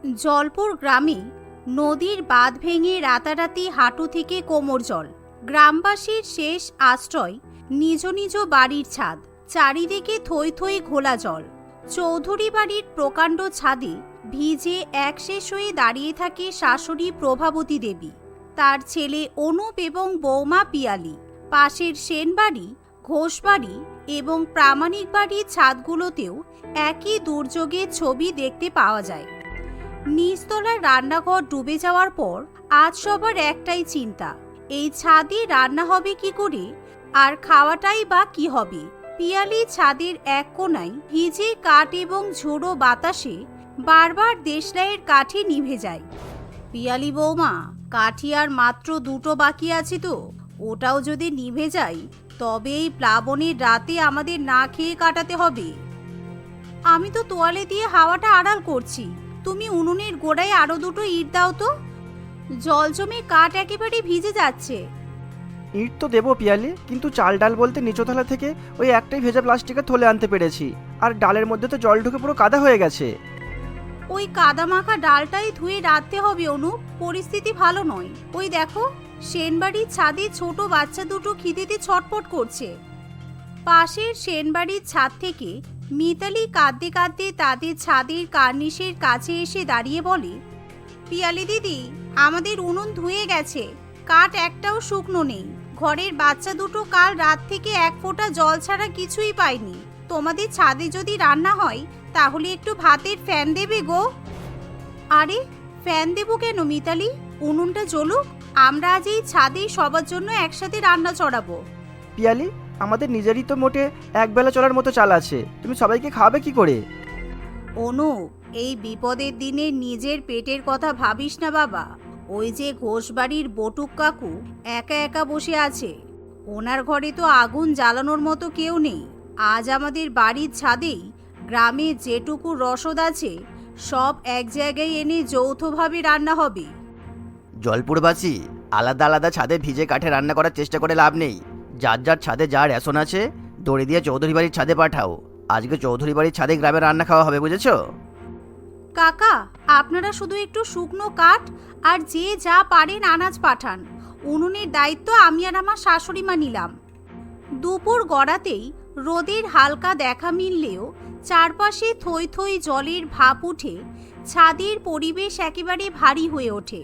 জলপুর গ্রামে নদীর বাঁধ ভেঙে রাতারাতি হাঁটু থেকে কোমর জল। গ্রামবাসীর শেষ আশ্রয় নিজ নিজ বাড়ির ছাদ। চারিদিকে থই থই ঘোলা জল। চৌধুরী বাড়ির প্রকাণ্ড ছাদে ভিজে একশেষ হয়ে দাঁড়িয়ে থাকে শাশুড়ি প্রভাবতী দেবী, তার ছেলে অনুপ এবং বৌমা পিয়ালি। পাশের সেনবাড়ি, ঘোষবাড়ি এবং প্রামাণিক বাড়ির ছাদগুলোতেও একই দুর্যোগের ছবি দেখতে পাওয়া যায়। নিচতলার রান্নাঘর ডুবে যাওয়ার পর আজ সবার একটাই চিন্তা, এই ছাদে রান্না হবে কি করে, আর খাওয়াটাই বা কি হবে। পিয়ালি ছাদের এক কোণায় ভিজে কাঠ এবং ঝোড়ো বাতাসে বারবার দেশলাইয়ের কাঠি নিভে যায়। পিয়ালি বৌমা, কাঠি আর মাত্র দুটো বাকি আছে তো, ওটাও যদি নিভে যায় তবে এই প্লাবনের রাতে আমাদের না খেয়ে কাটাতে হবে। আমি তো তোয়ালে দিয়ে হাওয়াটা আড়াল করছি, তুমি উনুনের গোড়ায় আরো দুটো ইট দাও তো, জল জমে কাঠ একেবারে ভিজে যাচ্ছে। ইট তো দেবো পিয়ালি, কিন্তু চাল ডাল বলতে নিচতলা থেকে ওই একটাই ভেজা প্লাস্টিকের থলে আনতে পেরেছি, আর ডালের মধ্যে তো জল ঢুকে পুরো কাদা হয়ে গেছে। ওই কাদা মাখা ডালটাই ধুয়ে রাখতে হবে অনুপ, পরিস্থিতি ভালো নয়। ওই দেখো, সেনবাড়ির ছাদে ছোট বাচ্চা দুটো খিদেতে ছটফট করছে। পাশের সেনবাড়ির ছাদ থেকে মিতালি কাঁদতে কাঁদতে তাদের ছাদের কার্নিশের কাছে এসে দাঁড়িয়ে বলে, পিয়ালি দিদি, আমাদের উনুন ধুয়ে গেছে, কাঠ একটাও শুকনো নেই। ঘরের বাচ্চা দুটো কাল রাত থেকে এক ফোঁটা জল ছাড়া কিছুই পায়নি। তোমাদের ছাদে যদি রান্না হয় তাহলে একটু ভাতের ফ্যান দেবে গো। আরে ফ্যান দেবো কেন মিতালি, উনুনটা জ্বলুক, আমরা আজ এই ছাদে সবার জন্য একসাথে রান্না চড়াবো। পিয়ালি, আমাদের নিজেরই তো মোটে একবেলা চলার মতো চাল আছে, তুমি সবাইকে খাওয়াবে কি করে? অনুপ, এই বিপদের দিনে নিজের পেটের কথা ভাবিস না বাবা। ওই যে ঘোষবাড়ির বটুক কাকু একা একা বসে আছে, ওনার ঘরে তো আগুন জ্বালানোর মতো কেউ নেই। আজ আমাদের বাড়ির ছাদেই গ্রামে যেটুকু রসদ আছে সব এক জায়গায় এনে যৌথভাবে রান্না হবে। জলপুরবাসী, আলাদা আলাদা ছাদে ভিজে কাঠে রান্না করার চেষ্টা করে লাভ নেই। যার যার ছাদে যা রেশন আছে দড়ি দিয়ে চৌধুরী বাড়ির ছাদে পাঠাও। আজকে চৌধুরী বাড়ির ছাদে গ্রামে রান্না খাওয়া হবে, বুঝেছো? কাকা, আপনারা শুধু একটু শুকনো কাঠ আর যে যা পারেন আনাজ পাঠান। উনুনের দায়িত্ব আমি আর আমার শাশুড়ি মা নিলাম। দুপুর গড়াতেই রোদের হালকা দেখা মিললেও চারপাশে থই থই জলের ভাপ উঠে ছাদের পরিবেশ একেবারে ভারী হয়ে ওঠে।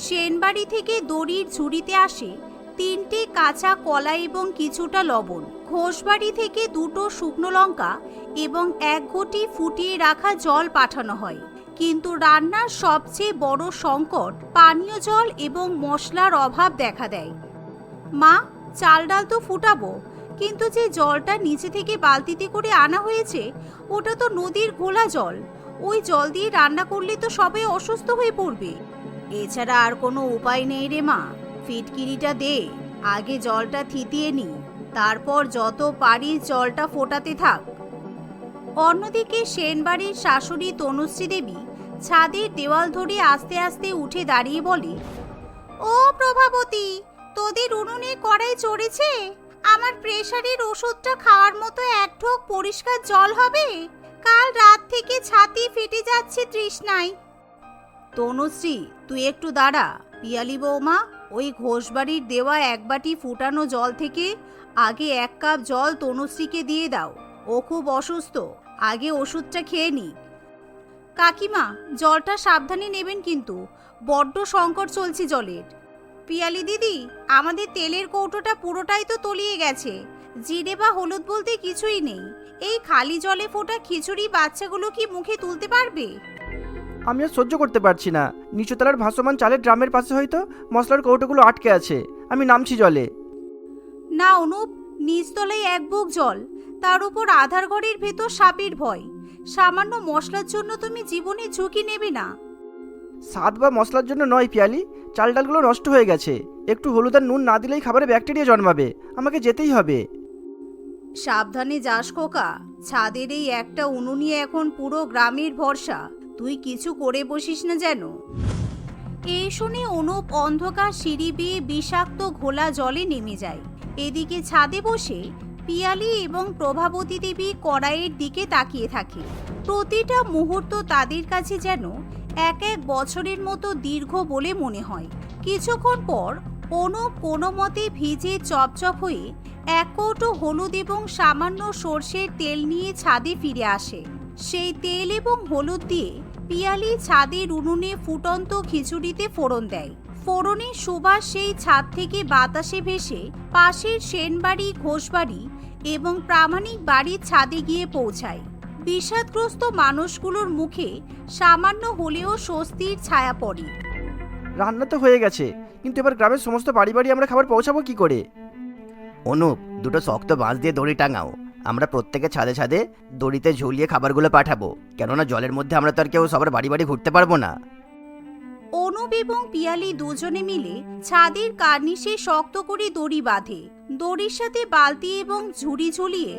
সেনবাড়ি থেকে দড়ির ঝুড়িতে আসে 3টে কাঁচা কলা এবং কিছুটা লবণ। ঘোষবাড়ি থেকে 2টো শুকনো লঙ্কা এবং 1 ঘটি ফুটিয়ে রাখা জল পাঠানো হয়। কিন্তু রান্নার সবচেয়ে বড় সংকট পানীয় জল এবং মশলার অভাব দেখা দেয়। মা, চাল ডাল তো ফুটাবো, কিন্তু যে জলটা নিচে থেকে বালতিতে করে আনা হয়েছে ওটা তো নদীর ঘোলা জল। ওই জল দিয়ে রান্না করলে তো সবাই অসুস্থ হয়ে পড়বে। এছাড়া আর কোনো উপায় নেই রে মা, ফিটকিরিটা দে, আগে জলটা থিতিয়ে নি, তারপর যত পারি জলটা ফোটাতে থাক। অন্যদিকে সেনবাড়ির শাশুড়ি তনুশ্রী দেবী ছাদের দেওয়াল ধরে আস্তে আস্তে উঠে দাঁড়িয়ে বলে, ও প্রভাবতী, তোদের উনুনে কড়াই চড়েছে? আমার প্রেসারের ওষুধটা খাওয়ার মতো এক ঢোক পরিষ্কার জল হবে? কাল রাত থেকে ছাতি ফেটে যাচ্ছে তৃষ্ণায়। তনুশ্রী, তুই একটু দাঁড়া। পিয়ালি বৌমা, ওই ঘোষবাড়ির দেওয়া 1 বাটি ফুটানো জল থেকে আগে 1 কাপ জল তনুশ্রীকে দিয়ে দাও। ও খুব অসুস্থ, আগে ওষুধটা খেয়ে নি। কাকিমা, জলটা সাবধানে নেবেন কিন্তু, বড্ড সংকট চলছে জলের। পিয়ালি দিদি, আমাদের তেলের কৌটোটা পুরোটাই তো তলিয়ে গেছে, জিরে বা হলুদ বলতে কিছুই নেই। এই খালি জলে ফোটা খিচুড়ি বাচ্চাগুলো কি মুখে তুলতে পারবে? আমি আর সহ্য করতে পারছি না। নিচতলার ভাসমান চালের ড্রামের পাশে হয়তো মশলার কৌটোগুলো আটকে আছে, আমি নামছি জলে। না অনুপ, নিচতলায় 1 বুক জল, তার উপর আধার ঘরের ভেতর সাপের ভয়। সামান্য মশলার জন্য তুমি জীবনে ঝুঁকি নেবে না। স্বাদ বা মশলার জন্য নয় পিয়ালি, চাল ডালগুলো নষ্ট হয়ে গেছে, একটু হলুদ আর নুন না দিলেই খাবারে ব্যাকটেরিয়া জন্মাবে, আমাকে যেতেই হবে। সাবধানে যাস খোকা, ছাদের এই একটা উনুনই এখন পুরো গ্রামের ভরসা, তুই কিছু করে বসিস না যেন। এই শুনে অনুপ অন্ধকার সিঁড়ি বেয়ে বিষাক্ত ঘোলা জলে নেমে যায়। এদিকে ছাদে বসে পিয়ালি এবং প্রভাবতী দেবী কড়াইয়ের দিকে তাকিয়ে থাকে। প্রতিটা মুহূর্ত তাদের কাছে যেন এক এক বছরের মতো দীর্ঘ বলে মনে হয়। কিছুক্ষণ পর অনুপ কোনো মতে ভিজে চপচপ হয়ে এক কৌটো হলুদ এবং সামান্য সর্ষের তেল নিয়ে ছাদে ফিরে আসে। সেই তেল এবং হলুদ দিয়ে পিয়ালি ছাদের উনুনে ফুটন্ত খিচুড়িতে ফোড়ন দেয়। ফোড়নের সুবাস সেই ছাদ থেকে বাতাসে ভেসে পাশের সেনবাড়ি, ঘোষবাড়ি এবং প্রামাণিক বাড়ির ছাদে গিয়ে পৌঁছায়। বিষাদগ্রস্ত মানুষগুলোর মুখে সামান্য হলেও স্বস্তির ছায়া পড়ে। রান্না তো হয়ে গেছে, কিন্তু এবার গ্রামের সমস্ত বাড়ি বাড়ি আমরা খাবার পৌঁছাবো কি করে? অনুপ, দুটো শক্ত বাঁশ দিয়ে দড়ি টাঙাও। আমরা প্রত্যেকে ছাদে ছাদে দড়িতে ঝুলিয়ে খাবারগুলো পাঠাবো, কেননা জলের মধ্যে আমরা তো আর কেউ সবার বাড়ি বাড়ি ঘুরতে পারবো না। অনুপ এবং পিয়ালি দুজনে মিলে ছাদের কার্নিশে শক্ত করে দড়ি বাঁধে। দড়ির সাথে বালতি এবং ঝুড়ি ঝুলিয়ে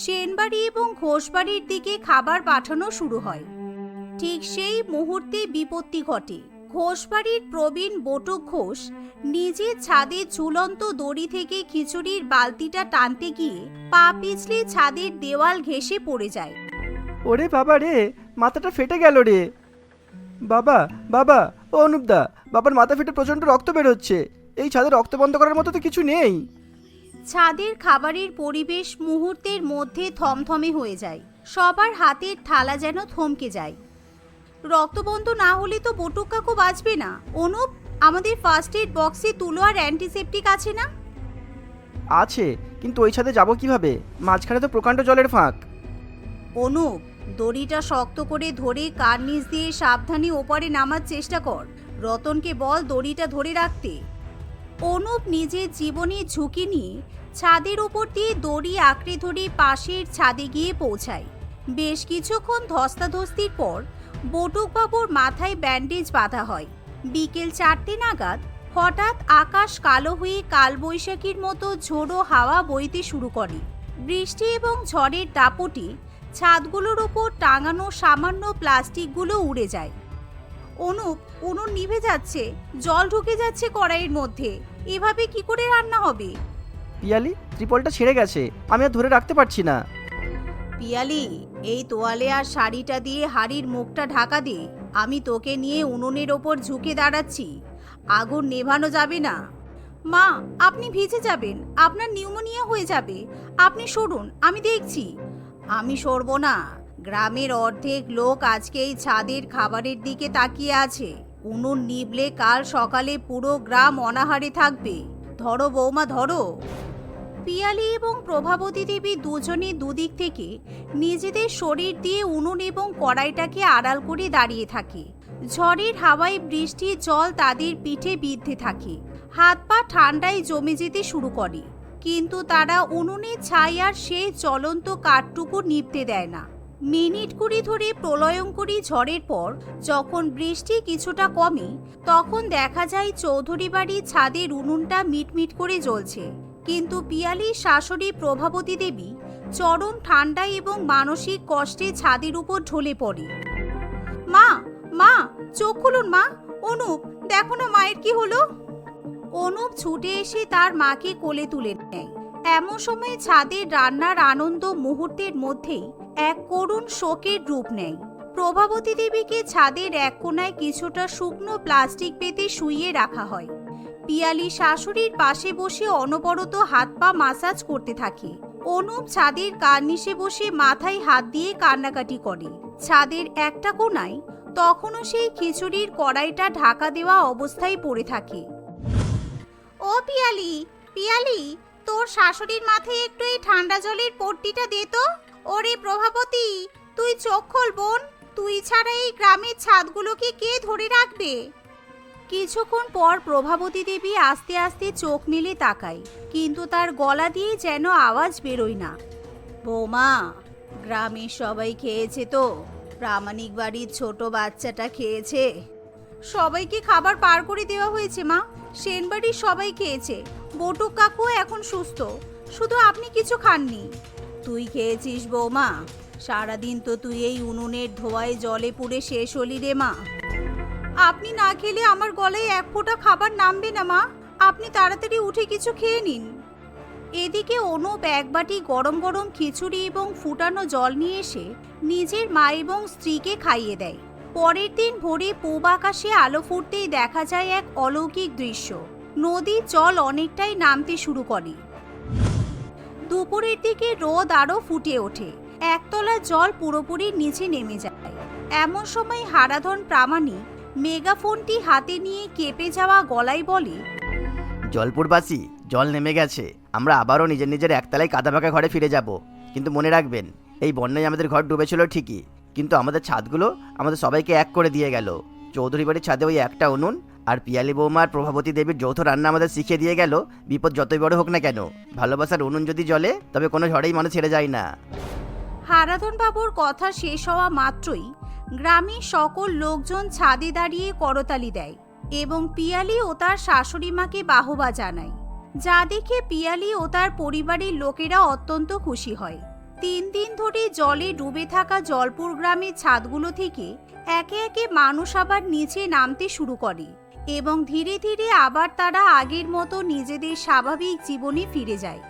সেনবাড়ি এবং ঘোষবাড়ির দিকে খাবার পাঠানো শুরু হয়। ঠিক সেই মুহূর্তে বিপত্তি ঘটে। ঘোষবাড়ির প্রবীণ বটুক ঘোষ নিজের ছাদে ঝুলন্ত দড়ি থেকে খিচুড়ির বালতিটা টানতে গিয়ে পা পিছলে ছাদের দেওয়াল ঘেঁষে পড়ে যায়। ওরে বাবা রে, মাথাটা ফেটে গেল রে। বাবা বাবা, ও অনুপদা, বাবার মাথা ফেটে প্রচণ্ড রক্ত বেরোচ্ছে। এই ছাদে রক্ত বন্ধ করার মতো তো কিছু নেই। ছাদের খাবারের পরিবেশ মুহূর্তের মধ্যে থমথমে হয়ে যায়। সবার হাতের থালা যেন থমকে যায়। রক্তবন্ধ না হলে তো বটুক কাকু বাঁচবে না। অনুপ, আমাদের ফার্স্ট এড বক্সে তুলো আর অ্যান্টিসেপটিক আছে না? আছে, কিন্তু ওই ছাদে যাবো কিভাবে? মাঝখানে তো প্রকাণ্ড জলের ফাঁক। অনুপ, দড়িটা শক্ত করে ধরে কার্নিশ দিয়ে সাবধানে ওপারে নামার চেষ্টা কর। রতনকে বল দড়িটা ধরে রাখতে। অনুপ নিজের জীবনের ঝুঁকি নিয়ে ছাদের ওপর দিয়ে দড়ি আঁকড়ে ধরে পাশের ছাদে গিয়ে পৌঁছায়। বেশ কিছুক্ষণ ধস্তাধস্তির পর বটুকবাবুর মাথায় ব্যান্ডেজ বাঁধা হয়। বিকেল 4টে নাগাদ হঠাৎ আকাশ কালো হয়ে কালবৈশাখীর মতো ঝোড়ো হাওয়া বইতে শুরু করে। বৃষ্টি এবং ঝড়ের দাপটে ছাদগুলোর ওপর টাঙানো সামান্য প্লাস্টিকগুলো উড়ে যায়। অনুপ, উনুন নিভে যাচ্ছে, জল ঢুকে যাচ্ছে কড়াইয়ের মধ্যে। এভাবে কি করে রান্না হবে? পিয়ালি, ত্রিপলটা ছিঁড়ে গেছে, আমি আর ধরে রাখতে পারছি না। পিয়ালি, এই তোয়ালে আর শাড়িটা দিয়ে হাড়ির মুখটা ঢাকা দে। আমি তোকে নিয়ে উনুনের ওপর ঝুঁকে দাঁড়াচ্ছি। আগুন নেভানো যাবে না। মা, আপনি ভিজে যাবেন, আপনার নিউমোনিয়া হয়ে যাবে। আপনি সরুন, আমি দেখছি। আমি সরবো না। গ্রামের অর্ধেক লোক আজকে এই ছাদের খাবারের দিকে তাকিয়ে আছে। উনুন নিভলে কাল সকালে পুরো গ্রাম অনাহারে থাকবে। ধরো বৌমা, ধরো। পিয়ালি এবং প্রভাবতী দেবী দুজনে দুদিক থেকে নিজেদের শরীর দিয়ে উনুন এবং কড়াইটাকে আড়াল করে দাঁড়িয়ে থাকে। ঝড়ের হাওয়ায় বৃষ্টির জল তাদের পিঠে বিঁধতে থাকে। হাত পা ঠান্ডায় জমে যেতে শুরু করে, কিন্তু তারা উনুনের ছাই আর সেই জ্বলন্ত কাঠটুকু নিভতে দেয় না। মিনিট কুড়ি ধরে প্রলয়ঙ্করী ঝড়ের পর যখন বৃষ্টি কিছুটা কমে, তখন দেখা যায় চৌধুরী বাড়ির ছাদের উনুনটা মিটমিট করে জ্বলছে। কিন্তু পিয়ালির শাশুড়ি প্রভাবতী দেবী চরম ঠান্ডায় এবং মানসিক কষ্টে ছাদের উপর ঢলে পড়ে। মা, মা, চোখ খুলুন মা। অনুপ, দেখো না মায়ের কি হলো। অনুপ ছুটে এসে তার মাকে কোলে তুলে নেয়। এমন সময় ছাদের রান্নার আনন্দ মুহূর্তের মধ্যেই এক করুণ শোকের রূপ নেয়। প্রভাবতী দেবীকে ছাদের এক কোণায় কিছুটা শুকনো প্লাস্টিক পেতে শুইয়ে রাখা হয়। পিয়ালি শাশুড়ির পাশে বসে অনবরত হাত পা মাসাজ করতে থাকে। অনুপ ছাদের কার্নিশে বসে মাথায় হাত দিয়ে কান্নাকাটি করে। ছাদের একটা কোণায় তখনও সেই খিচুড়ির কড়াইটা ঢাকা দেওয়া অবস্থায় পড়ে থাকে। ও পিয়ালি, পিয়ালি, তোর শাশুড়ির মাথায় একটু এই ঠান্ডা জলের পট্টিটা দে তো। ওরে প্রভাবতী, তুই চোখ খোল বোন। তুই ছাড়া এই গ্রামের ছাদগুলোকে কে ধরে রাখবে? কিছুক্ষণ পর প্রভাবতী দেবী আস্তে আস্তে চোখ মেলে তাকায়, কিন্তু তার গলা দিয়ে যেন আওয়াজ বেরোয় না। বৌমা, গ্রামের সবাই খেয়েছে তো? প্রামাণিক বাড়ির ছোট বাচ্চাটা খেয়েছে? সবাইকে খাবার পার করে দেওয়া হয়েছে মা। সেনবাড়ির সবাই খেয়েছে। বটুক কাকু এখন সুস্থ, শুধু আপনি কিছু খাননি। তুই খেয়েছিস বৌমা? সারাদিন তো তুই এই উনুনের ধোঁয়ায় জলে পুড়ে শেষ হলি রে মা। আপনি না খেলে আমার গলায় এক ফোঁটা খাবার নামবে না মা। আপনি তাড়াতাড়ি উঠে কিছু খেয়ে নিন। এদিকে অনুপ এক বাটি গরম গরম খিচুড়ি এবং ফুটানো জল নিয়ে এসে নিজের মা এবং স্ত্রীকে খাইয়ে দেয়। পরের দিন ভোরে পূব আকাশে আলো ফুটতেই দেখা যায় এক অলৌকিক দৃশ্য। নদীর জল অনেকটাই নামতে শুরু করে। দুপুরের দিকে রোদ আরো ফুটে ওঠে, একতলা জল পুরোপুরি নিচে নেমে যায়। এমন সময় হারাধন প্রামাণিক মেগাফোনটি হাতে নিয়ে কেঁপে যাওয়া গলায় বলে, জলপুরবাসী, জল নেমে গেছে। আমরা আবারও নিজের নিজের একতলায় কাদাপাকা ঘরে ফিরে যাব। কিন্তু মনে রাখবেন, এই বন্যায় আমাদের ঘর ডুবেছিল ঠিকই, কিন্তু আমাদের ছাদগুলো আমাদের সবাইকে এক করে দিয়ে গেল। চৌধুরী বাড়ির ছাদে ওই একটা উনুন আর পিয়ালি বৌমার প্রভাবতী দেবীর যৌথ রান্না আমাদের শিখিয়ে দিয়ে গেল, বিপদ যতই বড় হোক না কেন, ভালোবাসার উনুন যদি জ্বলে তবে কোনো ঝড়েই মানুষ ছেড়ে যায় না। হারাধন বাবুর কথা শেষ হওয়া মাত্রই গ্রামের সকল লোকজন ছাদে দাঁড়িয়ে করতালি দেয় এবং পিয়ালি ও তার শাশুড়ি মাকে বাহবা জানায়, যা দেখে পিয়ালি ও তার পরিবারের লোকেরা অত্যন্ত খুশি হয়। 3 দিন ধরে জলে ডুবে থাকা জলপুর গ্রামের ছাদগুলো থেকে একে একে মানুষ আবার নিচে নামতে শুরু করে এবং ধীরে ধীরে আবার তারা আগের মতো নিজেদের স্বাভাবিক জীবনে ফিরে যায়।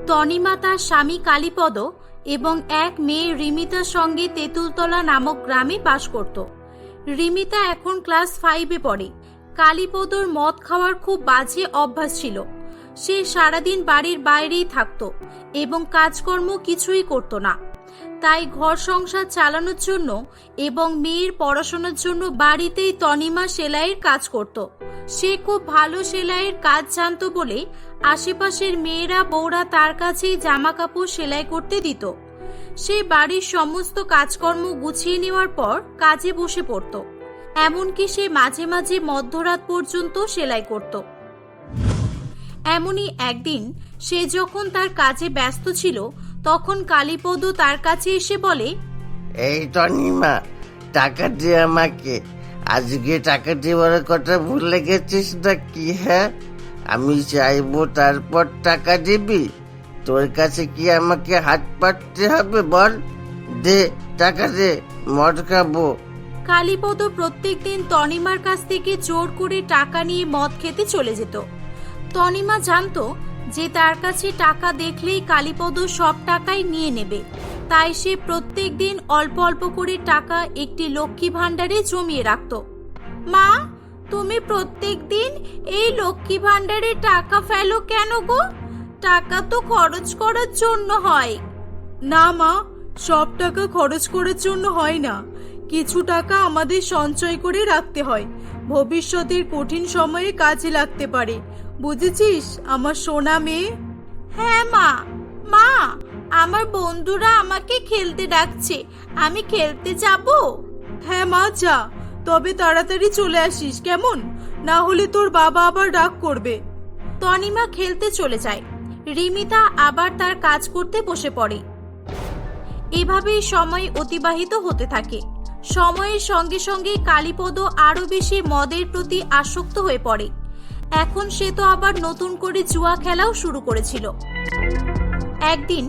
তনিমা তার স্বামী কালীপদ এবং এক মেয়ে রিমিতার সঙ্গে তেঁতুলতলা নামক গ্রামে বাস করত। রিমিতা এখন ক্লাস 5-এ পড়ে। কালীপদর মদ খাওয়ার খুব বাজে অভ্যাস ছিল। সে সারাদিন বাড়ির বাইরেই থাকত এবং কাজকর্ম কিছুই করত না। তাই ঘর সংসার চালানোর জন্য এবং মেয়ের পড়াশোনার জন্য বাড়িতেই তনিমা সেলাইয়ের কাজ করত। সে খুব ভালো সেলাইয়ের কাজ জানত বলে আশেপাশের মেয়েরা বউরা তার কাছেই জামা কাপড় সেলাই করতে দিত। সে বাড়ির সমস্ত কাজকর্ম গুছিয়ে নেওয়ার পর কাজে বসে পড়ত। এমনকি সে মাঝে মাঝে মধ্যরাত পর্যন্ত সেলাই করত। এমনই একদিন সে যখন তার কাজে ব্যস্ত ছিল, তখন কালীপদ তার কাছে এসে বলে, এই তনিমা, টাকা দিয়ে আমাকে। আজকে টাকা দেওয়ার কথা ভুলে গেছিস নাকি? হ্যাঁ, আমি চাইবো তারপর টাকা দিবি। তোর কাছে কি আমাকে হাত পাততে হবে? বল, দে টাকা দে, মদ খাবো। কালীপদ প্রত্যেকদিন তনিমার কাছ থেকে জোর করে টাকা নিয়ে মদ খেতে চলে যেত। তনিমা জানতো যে তার কাছে টাকা দেখলেই কালীপদ সব টাকাই নিয়ে নেবে, তাই সে প্রত্যেক দিন অল্প অল্প করে টাকা একটি লক্ষ্মী ভাণ্ডারে জমিয়ে রাখত। মা, তুমি প্রত্যেক দিন এই লক্ষ্মী ভাণ্ডারে টাকা ফেলো কেন গো? টাকা তো খরচ করার জন্য হয়। না মা, সব টাকা খরচ করার জন্য হয় না। কিছু টাকা আমাদের সঞ্চয় করে রাখতে হয়, ভবিষ্যতের কঠিন সময়ে কাজে লাগতে পারে। বুঝেছিস আমার সোনা মেয়ে? হ্যাঁ মা। মা, আমার বন্ধুরা আমাকে খেলতে ডাকছে, আমি খেলতে যাব? হ্যাঁ মা, যা, তবে তাড়াতাড়ি চলে আসিস কেমন? না হলে তোর বাবা আবার রাগ করবে। তনিমা খেলতে চলে যায়। রিমিতা আবার তার কাজ করতে বসে পড়ে। এভাবেই সময় অতিবাহিত হতে থাকে। সময়ের সঙ্গে সঙ্গে কালীপদ আরো বেশি মদের প্রতি আসক্ত হয়ে পড়ে। এখন সে তো আবার নতুন করে জুয়া খেলাও শুরু করেছিল। একদিন,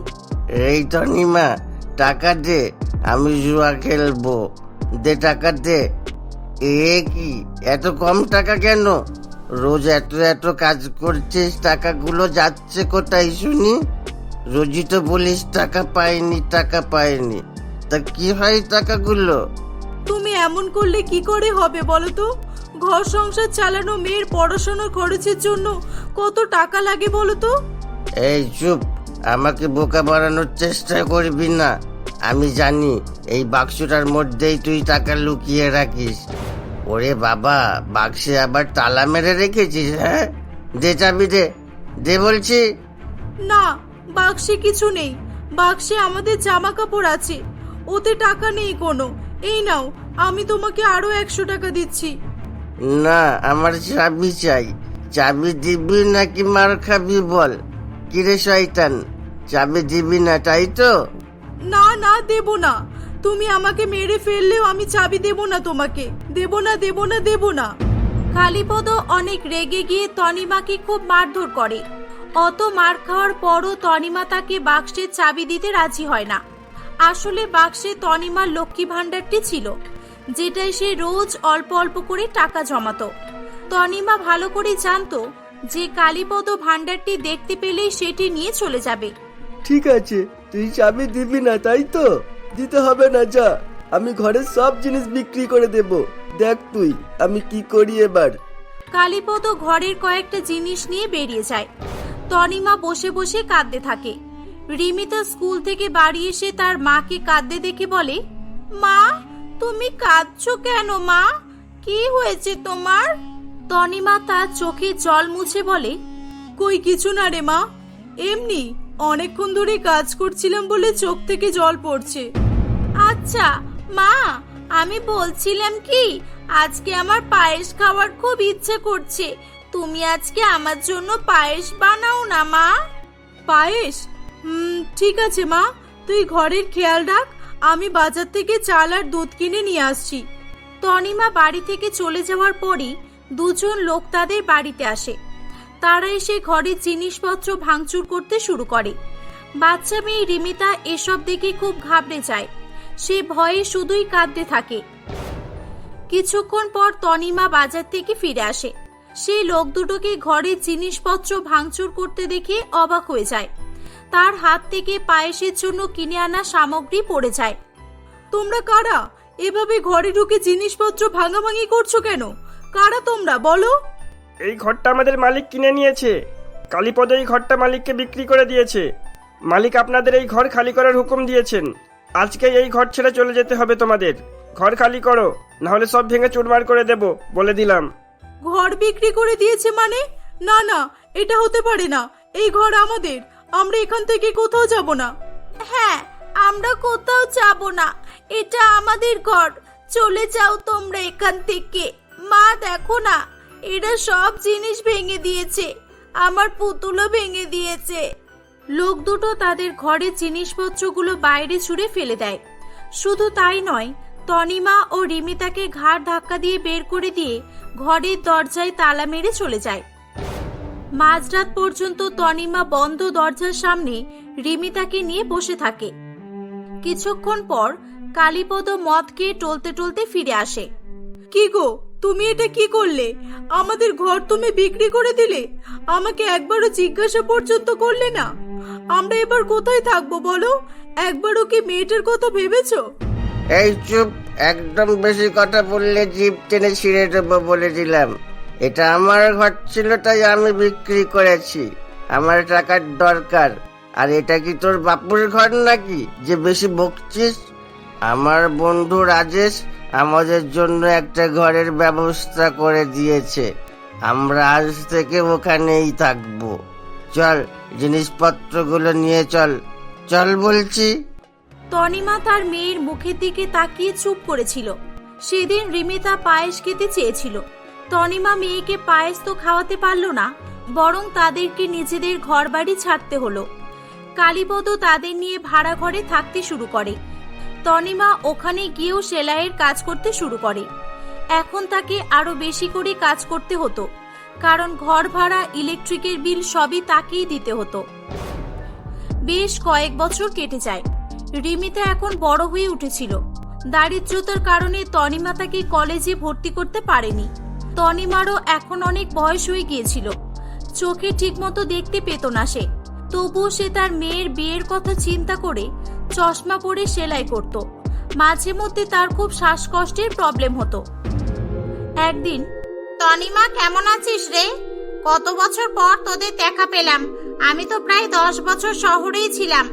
এই তনিমা, টাকা দে, আমি জুয়া খেলবো। দে টাকা দে। এ কি, এত কম টাকা কেন? রোজ এত এত কাজ করছিস, টাকাগুলো যাচ্ছে কোথায় শুনি? রোজই তো বলিস টাকা পাইনি, টাকা পাইনি। তা কি হয় টাকাগুলো? তুমি এমন করলে কি করে হবে বলো তো? ঘর সংসার চালানো, মেয়ের পড়াশোনার খরচের জন্য কত টাকা লাগে বলো তো? এই চুপ, আমাকে বোকা বানানোর চেষ্টা করবি না। আমি জানি এই বাক্সটার মধ্যেই তুই টাকা লুকিয়ে রাখিস। ওরে বাবা, বাক্সে আবার তালা মেরে রেখেছিস? হ্যাঁ, দে চাবি, দে, দে বলছি। না, বাক্সে কিছু নেই। বাক্সে আমাদের জামা কাপড় আছে, ওতে টাকা নেই কোনো। এই নাও, আমি তোমাকে আরো 100 টাকা দিচ্ছি। না, আমার চাবি চাই। চাবি দিবি নাকি মার খাবি বল? কিরে শয়তান, চাবি দিবি না তাই তো? না না, দেব না। তুমি আমাকে মেরে ফেললেও আমি চাবি দেব না তোমাকে। দেব না, দেব না, দেব না। কালীপদ অনেক রেগে গিয়ে তনিমাকে খুব মারধর করে। অত মার খাওয়ার পরও তনিমা তাকে বাক্সের চাবি দিতে রাজি হয় না। আসলে বাক্সে তনিমার লক্ষ্মী ভাণ্ডারটি ছিল, যেটাই সে রোজ অল্প অল্প করে টাকা জমাতো। তনিমা ভালো করে জানতো যে কালীপদ ভাণ্ডারটি দেখতে পেলেই সেটি নিয়ে চলে যাবে। ঠিক আছে, তুই চাবি দিবি না তাই তো? দিতে হবে না, যা, আমি ঘরের সব জিনিস বিক্রি করে দেব। দেখ তুই আমি কি করি এবার। কালীপদ ঘরের কয়েকটা জিনিস নিয়ে বেরিয়ে যায়। তনিমা বসে বসে কাঁদতে থাকে। রিমিতা স্কুল থেকে বাড়ি এসে তার মাকে কাঁদতে দেখে বলে, মা তুমি কাঁদছো কেন মা? কি হয়েছে তোমার? তনিমা তার চোখে জল মুছে বলে, কই কিছু না রে মা, এমনি অনেকক্ষণ ধরে কাজ করছিলাম বলে চোখ থেকে জল পড়ছে। আচ্ছা মা, আমি বলছিলাম কি, আজকে আমার পায়েস খাওয়ার খুব ইচ্ছে করছে, তুমি আজকে আমার জন্য পায়েস বানাও না মা। পায়েস? ঠিক আছে মা, তুই ঘরের খেয়াল রাখ, আমি বাজার থেকে চাল আর দুধ কিনে নিয়ে আসছি। তনিমা বাড়ি থেকে চলে যাওয়ার পরই দুজন লোক তাদের বাড়িতে আসে। তারা এসে ঘরের জিনিসপত্র ভাঙচুর করতে শুরু করে। বাচ্চা মেয়ে রিমিতা এসব দেখে খুব ঘাবড়ে যায়। সে ভয়ে শুধুই কাঁদতে থাকে। কিছুক্ষণ পর তনিমা বাজার থেকে ফিরে আসে। সেই লোক দুটোকে ঘরের জিনিসপত্র ভাঙচুর করতে দেখে অবাক হয়ে যায়। তার হাত থেকে পায়েসের জন্য কিনে আনা সামগ্রী পড়ে যায়। তোমরা কারা? এভাবে ঘরে ঢুকে জিনিসপত্র ভাঙাভাঙি করছো কেন? কারা তোমরা বলো? এই ঘরটা আমাদের মালিক কিনে নিয়েছে। কালীপদ এই ঘরটা মালিককে বিক্রি করে দিয়েছে। মালিক আপনাদের এই ঘর খালি করার হুকুম দিয়েছেন। আজকে এই ঘর ছেড়ে চলে যেতে হবে তোমাদের। ঘর খালি করো, নাহলে সব ভেঙে চুরমার করে দেব, বলে দিলাম। ঘর বিক্রি করে দিয়েছে মানে? না না, এটা হতে পারে না। এই ঘর আমাদের, আমরা এখান থেকে কোথাও যাব না। হ্যাঁ, আমরা কোথাও যাব না, এটা আমাদের ঘর। চলে যাও তোমরা এখান থেকে। মা দেখো না, এরা সব জিনিস ভেঙে দিয়েছে, আমার পুতুলও ভেঙে দিয়েছে। লোক দুটো তাদের ঘরের জিনিসপত্রগুলো বাইরে ছুঁড়ে ফেলে দেয়। শুধু তাই নয়, তনিমা ও রিমিতাকে ঘাড় ধাক্কা দিয়ে বের করে দিয়ে ঘরের দরজায় তালা মেরে চলে যায়। মাঝরাত পর্যন্ত তনিমা বন্ধ দরজার সামনে রিমিতাকে নিয়ে বসে থাকে। কিছুক্ষণ পর কালীপদ মদ খেয়ে টলতে টলতে ফিরে আসে। কি গো, তুমি এটা কি করলে? আমাদের ঘর তুমি বিক্রি করে দিলে, আমাকে একবারও জিজ্ঞাসা পর্যন্ত করলে না। আমরা এবার কোথায় থাকবো বলো? একবারও কি মেয়েটার কথা ভেবেছো? এই চুপ, একদম বেশি কথা বললে জিভ টেনে ছিঁড়ে দেবো বলে দিলাম। এটা আমার ঘর ছিল, তাই আমি বিক্রি করেছি। আমার টাকার দরকার। আর এটা কি তোর বাপুর ঘর নাকি যে বেশি বকছিস? আমার বন্ধু রাজেশ আমাদের জন্য একটা ঘরের ব্যবস্থা করে দিয়েছে। আমরা আজ থেকে ওখানেই থাকবো। চল, জিনিসপত্রগুলো নিয়ে চল, চল বলছি। তনিমা তার মেয়ের মুখের দিকে তাকিয়ে চুপ করেছিল। সেদিন রিমিতা পায়েস খেতে চেয়েছিল। তনিমা মেয়েকে পায়েস তো খাওয়াতে পারল না, বরং তাদেরকে নিজেদের ঘর বাড়ি ছাড়তে হলো। কালীপদ তাদের নিয়ে ভাড়া ঘরে থাকতে শুরু করে। তনিমা ওখানে গিয়েও সেলাইয়ের কাজ করতে শুরু করে। এখন তাকে আরো বেশি করে কাজ করতে হতো, কারণ ঘর ভাড়া, ইলেকট্রিকের বিল সবই তাকেই দিতে হতো। বেশ কয়েক বছর কেটে যায়। রিমিতা এখন বড় হয়ে উঠেছিল। দারিদ্রতার কারণে তনিমা তাকে কলেজে ভর্তি করতে পারেনি। তনিমারও এখন অনেক বয়স হয়ে গিয়েছিল, চোখে ঠিকমতো দেখতে পেত না সে। তবুও সে তার মেয়ের বিয়ের কথা চিন্তা করে চশমা পরে সেলাই করত। মাঝে মধ্যে তার খুব শ্বাসকষ্টের প্রবলেম হতো। একদিন, তনিমা কেমন আছিস রে? কত বছর পর তোদের দেখা পেলাম। আমি তো প্রায় 10 বছর শহরেই ছিলাম।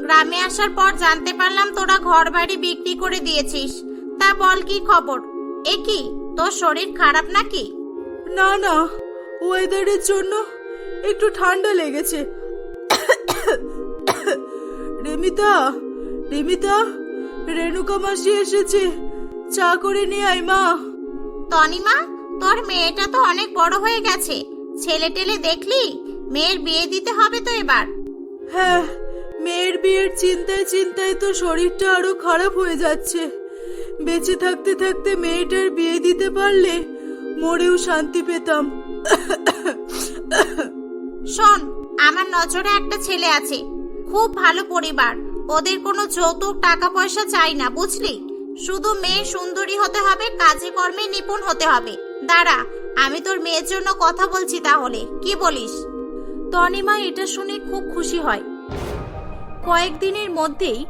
গ্রামে আসার পর জানতে পারলাম তোরা ঘর বাড়ি বিক্রি করে দিয়েছিস। তা বল, কি খবর? এ কি, তোর শরীর খারাপ নাকি? না না, ওয়েদারের জন্য একটু ঠান্ডা লেগেছে। রিমিতা, রিমিতা, রেণুকা মাসি এসেছে, চা করে নিয়ে আয় মা। তনিমা, তোর মেয়েটা তো অনেক বড় হয়ে গেছে। ছেলে টেলে দেখলি? মেয়ের বিয়ে দিতে হবে তো এবার। হ্যাঁ, মেয়ের বিয়ের চিন্তায় চিন্তায় তো শরীরটা আরো খারাপ হয়ে যাচ্ছে। বেঁচে থাকতে থাকতে মেয়েটার বিয়ে দিতে পারলে মরেও শান্তি পেতাম। শোন, আমার নজরে একটা ছেলে আছে, খুব ভালো পরিবার। ওদের কোনো যৌতুক টাকা পয়সা চাই না, বুঝলি? শুধু মেয়ে সুন্দরী হতে হবে, কাজে কর্মে নিপুণ হতে হবে। দাঁড়া, আমি তোর মেয়ের জন্য কথা বলছি, তাহলে কি বলিস? তনিমা এটা শুনে খুব খুশি হয়। কয়েকদিনের মধ্যেই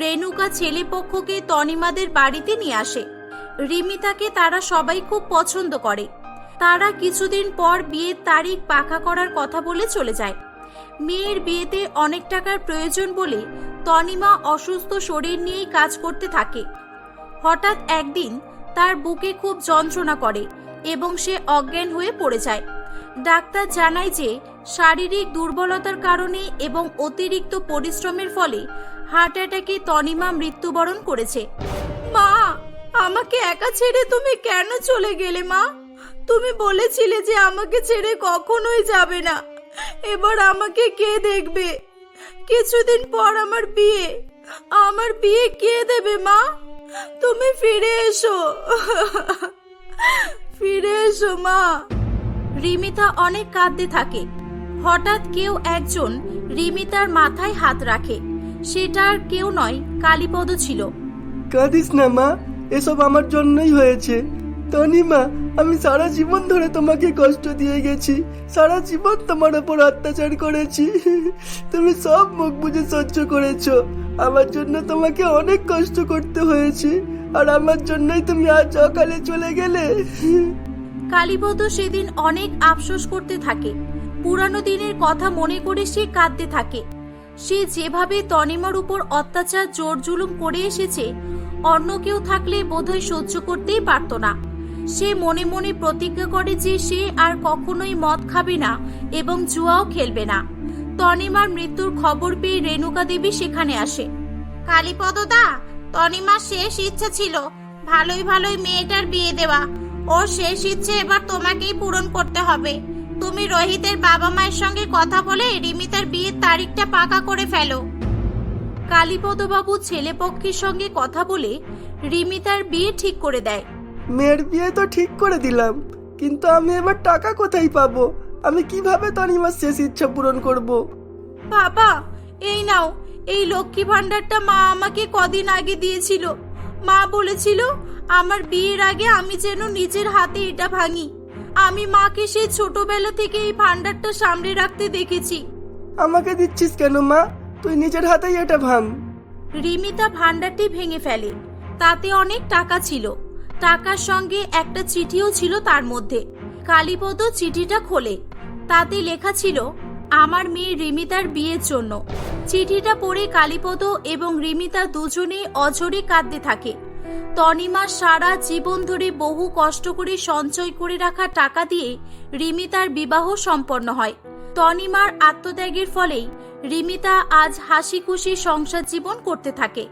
রেণুকা ছেলেপক্ষকে তনিমাদের বাড়িতে নিয়ে আসে। রিমিতাকে তারা সবাই খুব পছন্দ করে। তারা কিছুদিন পর বিয়ের তারিখ পাকা করার কথা বলে চলে যায়। মেয়ের বিয়েতে অনেক টাকার প্রয়োজন বলে তনিমা অসুস্থ শরীর নিয়েই কাজ করতে থাকে। হঠাৎ একদিন তার বুকে খুব যন্ত্রণা করে এবং সে অজ্ঞান হয়ে পড়ে যায়। ডাক্তার জানায় যে শারীরিক দুর্বলতার কারণে এবং অতিরিক্ত পরিশ্রমের ফলে হার্ট অ্যাটাকে তনিমা মৃত্যুবরণ করেছে। মা, আমাকে একা ছেড়ে তুমি কেন চলে গেলে মা? তুমি বলেছিলে যে আমাকে ছেড়ে কখনোই যাবে না। এবার আমাকে কে দেখবে? কিছুদিন পর আমার বিয়ে কে দেবে মা? তুমি ফিরে এসো, ফিরে এসো মা। রিমিতা অনেক কাঁদতে থাকে। হঠাৎ কেউ একজন রিমিতার মাথায় হাত রাখে। সেটা আর কেউ নয়, কালীপদ ছিল। কাঁদিস না মা, এসব আমার জন্যই হয়েছে। তনিমা, আমি সারা জীবন ধরে তোমাকে কষ্ট দিয়ে গেছি, সারা জীবন তোমার ওপর অত্যাচার করেছি। তুমি সব মুখ বুজে সহ্য করেছো। আমার জন্য তোমাকে অনেক কষ্ট করতে হয়েছে, আর আমার জন্যই তুমি আজ অকালে চলে গেলে। কালীপদ সেদিন অনেক আফসোস করতে থাকে। পুরানো দিনের কথা মনে করে সে কাঁদতে থাকে। সে যেভাবে তনিমার উপর অত্যাচার জোর জুলুম করে এসেছে, অন্য কেউ থাকলে বোধহয় সহ্য করতেই পারত না। সে মনে মনে প্রতিজ্ঞা করে যে সে আর কখনোই মদ খাবে না এবং জুয়াও খেলবে না। তনিমার মৃত্যুর খবর পেয়ে রেণুকা দেবী সেখানে আসে। কালীপদদা, তনিমার শেষ ইচ্ছা ছিল ভালোই ভালোই মেয়েটার বিয়ে দেওয়া। ওর শেষ ইচ্ছে এবার তোমাকেই পূরণ করতে হবে। তুমি রোহিতের বাবা মায়ের সঙ্গে কথা বলে রিমিতার বিয়ের তারিখটা পাকা করে ফেলো। কালীপদবাবু ছেলেপক্ষের সঙ্গে কথা বলে রিমিতার বিয়ে ঠিক করে দেয়। মেয়ের বিয়ে তো ঠিক করে দিলাম, কিন্তু আমি এবার টাকা কোথায় পাবো? আমি কিভাবে তনিমার শেষ ইচ্ছা পূরণ করব? বাবা, এই নাও, এই লক্ষ্মী ভান্ডারটা মা আমাকে কদিন আগে দিয়েছিল। মা বলেছিল আমার বিয়ের আগে আমি যেন নিজের হাতে এটা ভাঙি। আমি মাকে সেই ছোটবেলা থেকে এই ভান্ডারটা সামনে রাখতে দেখেছি। আমাকে দিচ্ছিস কেন মা? তুই নিজের হাতেই এটা ভাঙ। রিমিতা ভান্ডারটি ভেঙে ফেলে। তাতে অনেক টাকা ছিল। টাকার সঙ্গে একটা চিঠিও ছিল তার মধ্যে। কালীপদ চিঠিটা খোলে। তাতে লেখা ছিল আমার মেয়ে রিমিতার বিয়ের জন্য। চিঠিটা পড়ে কালীপদ এবং রিমিতা দুজনেই অঝরে কাঁদতে থাকে। তনিমা সারা জীবন ধরে বহু কষ্ট করে সঞ্চয় করে রাখা টাকা দিয়ে রিমিতার বিবাহ সম্পন্ন হয়। তনিমার আত্মত্যাগের ফলেই রিমিতা আজ হাসি খুশি সংসার জীবন করতে থাকে।